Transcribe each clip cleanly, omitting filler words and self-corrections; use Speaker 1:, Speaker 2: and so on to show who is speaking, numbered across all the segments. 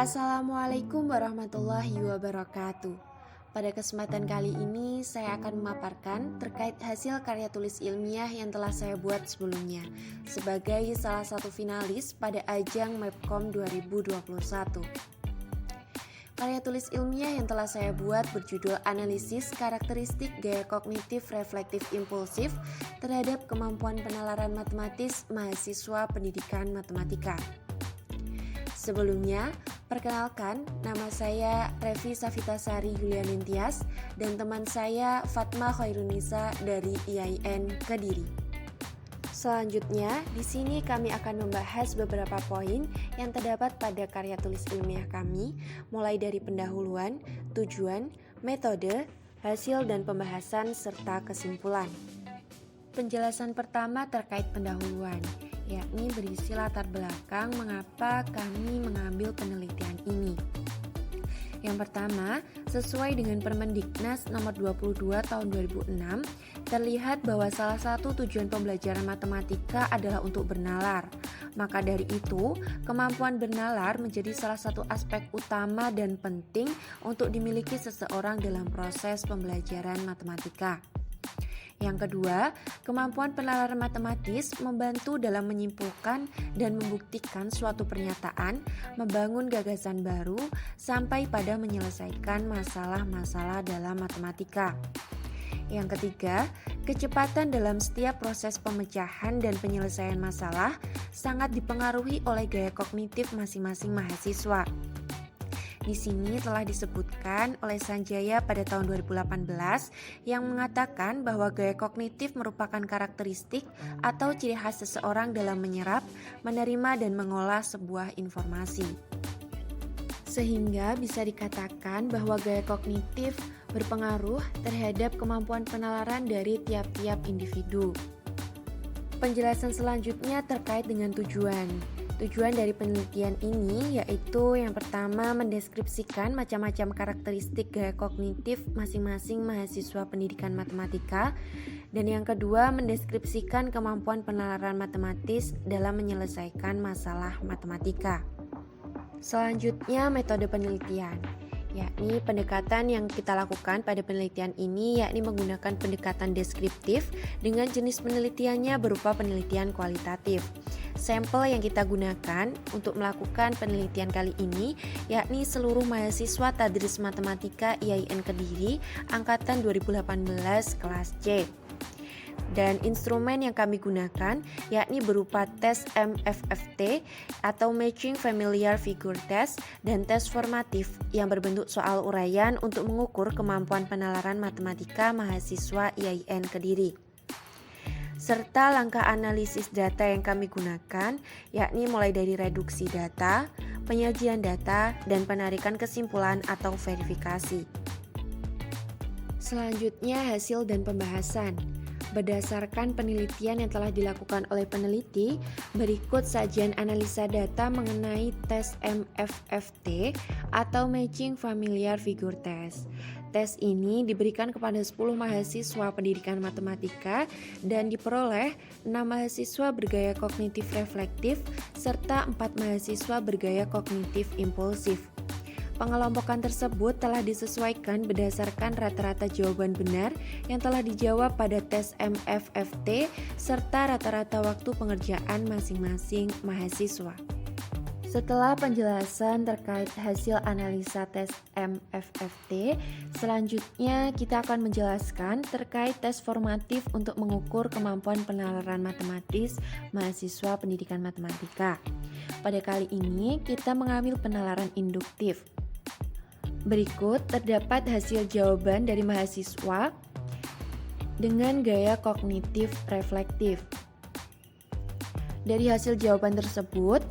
Speaker 1: Assalamualaikum warahmatullahi wabarakatuh. Pada kesempatan kali ini saya akan memaparkan terkait hasil karya tulis ilmiah yang telah saya buat sebelumnya sebagai salah satu finalis pada ajang Mapcom 2021. Karya tulis ilmiah yang telah saya buat berjudul Analisis Karakteristik Gaya Kognitif Reflektif Impulsif terhadap Kemampuan Penalaran Matematis Mahasiswa Pendidikan Matematika. Sebelumnya, perkenalkan, nama saya Revi Safitasari Yulianin Tias dan teman saya Fatma Khairunisa dari IAIN Kediri. Selanjutnya, di sini kami akan membahas beberapa poin yang terdapat pada karya tulis ilmiah kami, mulai dari pendahuluan, tujuan, metode, hasil dan pembahasan serta kesimpulan. Penjelasan pertama terkait pendahuluan, yakni berisi latar belakang mengapa kami mengambil penelitian ini. Yang pertama, sesuai dengan Permendiknas nomor 22 tahun 2006, terlihat bahwa salah satu tujuan pembelajaran matematika adalah untuk bernalar. Maka dari itu, kemampuan bernalar menjadi salah satu aspek utama dan penting untuk dimiliki seseorang dalam proses pembelajaran matematika. Yang kedua, kemampuan penalaran matematis membantu dalam menyimpulkan dan membuktikan suatu pernyataan, membangun gagasan baru, sampai pada menyelesaikan masalah-masalah dalam matematika. Yang ketiga, kecepatan dalam setiap proses pemecahan dan penyelesaian masalah sangat dipengaruhi oleh gaya kognitif masing-masing mahasiswa. Di sini telah disebutkan oleh Sanjaya pada tahun 2018 yang mengatakan bahwa gaya kognitif merupakan karakteristik atau ciri khas seseorang dalam menyerap, menerima dan mengolah sebuah informasi. Sehingga bisa dikatakan bahwa gaya kognitif berpengaruh terhadap kemampuan penalaran dari tiap-tiap individu. Penjelasan selanjutnya terkait dengan tujuan. Tujuan dari penelitian ini yaitu yang pertama mendeskripsikan macam-macam karakteristik gaya kognitif masing-masing mahasiswa pendidikan matematika, dan yang kedua mendeskripsikan kemampuan penalaran matematis dalam menyelesaikan masalah matematika. Selanjutnya metode penelitian, yakni pendekatan yang kita lakukan pada penelitian ini yakni menggunakan pendekatan deskriptif dengan jenis penelitiannya berupa penelitian kualitatif. Sampel yang kita gunakan untuk melakukan penelitian kali ini yakni seluruh mahasiswa Tadris Matematika IAIN Kediri angkatan 2018 kelas C. Dan instrumen yang kami gunakan yakni berupa tes MFFT atau Matching Familiar Figure Test dan tes formatif yang berbentuk soal uraian untuk mengukur kemampuan penalaran matematika mahasiswa IAIN Kediri. Serta langkah analisis data yang kami gunakan yakni mulai dari reduksi data, penyajian data, dan penarikan kesimpulan atau verifikasi. Selanjutnya hasil dan pembahasan. Berdasarkan penelitian yang telah dilakukan oleh peneliti, berikut sajian analisa data mengenai tes MFFT atau Matching Familiar Figure Test. Tes ini diberikan kepada 10 mahasiswa pendidikan matematika dan diperoleh 6 mahasiswa bergaya kognitif reflektif serta 4 mahasiswa bergaya kognitif impulsif. Pengelompokan tersebut telah disesuaikan berdasarkan rata-rata jawaban benar yang telah dijawab pada tes MFFT serta rata-rata waktu pengerjaan masing-masing mahasiswa. Setelah penjelasan terkait hasil analisa tes MFFT, selanjutnya kita akan menjelaskan terkait tes formatif untuk mengukur kemampuan penalaran matematis mahasiswa pendidikan matematika. Pada kali ini kita mengambil penalaran induktif. Berikut terdapat hasil jawaban dari mahasiswa dengan gaya kognitif reflektif. Dari hasil jawaban tersebut,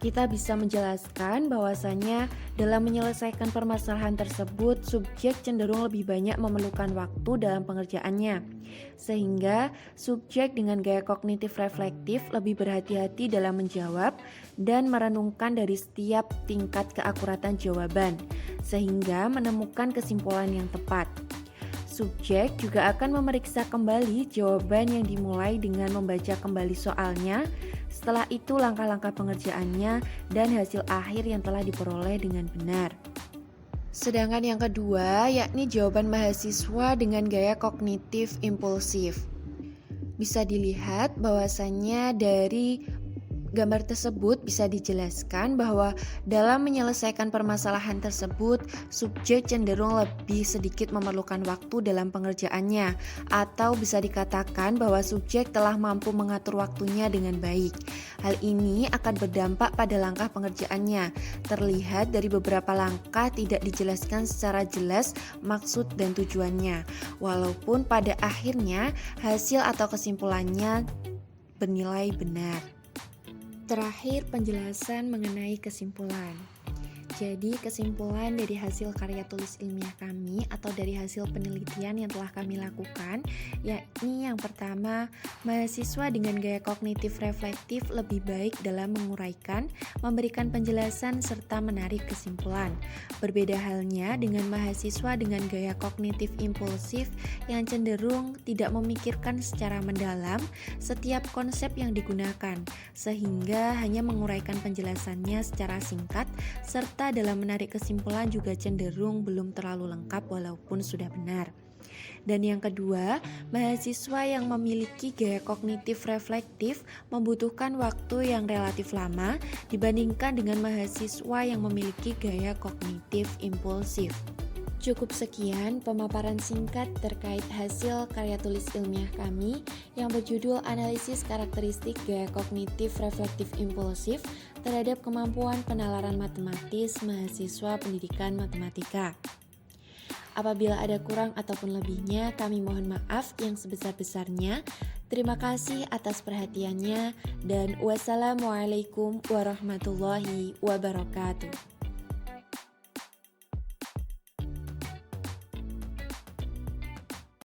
Speaker 1: kita bisa menjelaskan bahwasanya dalam menyelesaikan permasalahan tersebut, subjek cenderung lebih banyak memerlukan waktu dalam pengerjaannya. Sehingga subjek dengan gaya kognitif reflektif lebih berhati-hati dalam menjawab dan merenungkan dari setiap tingkat keakuratan jawaban, sehingga menemukan kesimpulan yang tepat. Subjek juga akan memeriksa kembali jawaban yang dimulai dengan membaca kembali soalnya Setelah itu langkah-langkah pengerjaannya dan hasil akhir yang telah diperoleh dengan benar. Sedangkan yang kedua yakni jawaban mahasiswa dengan gaya kognitif impulsif. Bisa dilihat bahwasannya dari gambar tersebut bisa dijelaskan bahwa dalam menyelesaikan permasalahan tersebut, subjek cenderung lebih sedikit memerlukan waktu dalam pengerjaannya, atau bisa dikatakan bahwa subjek telah mampu mengatur waktunya dengan baik. Hal ini akan berdampak pada langkah pengerjaannya. Terlihat dari beberapa langkah tidak dijelaskan secara jelas maksud dan tujuannya, walaupun pada akhirnya hasil atau kesimpulannya bernilai benar. Terakhir, penjelasan mengenai kesimpulan. Jadi, kesimpulan dari hasil karya tulis ilmiah kami atau dari hasil penelitian yang telah kami lakukan, yakni yang pertama, mahasiswa dengan gaya kognitif reflektif lebih baik dalam menguraikan, memberikan penjelasan, serta menarik kesimpulan. Berbeda halnya dengan mahasiswa dengan gaya kognitif impulsif yang cenderung tidak memikirkan secara mendalam setiap konsep yang digunakan, sehingga hanya menguraikan penjelasannya secara singkat, serta dalam menarik kesimpulan juga cenderung belum terlalu lengkap walaupun sudah benar. Dan yang kedua, mahasiswa yang memiliki gaya kognitif reflektif membutuhkan waktu yang relatif lama dibandingkan dengan mahasiswa yang memiliki gaya kognitif impulsif. Cukup sekian pemaparan singkat terkait hasil karya tulis ilmiah kami yang berjudul Analisis Karakteristik Gaya Kognitif Reflektif Impulsif terhadap kemampuan penalaran matematis mahasiswa pendidikan matematika. Apabila ada kurang ataupun lebihnya, kami mohon maaf yang sebesar-besarnya. Terima kasih atas perhatiannya dan wassalamualaikum warahmatullahi wabarakatuh.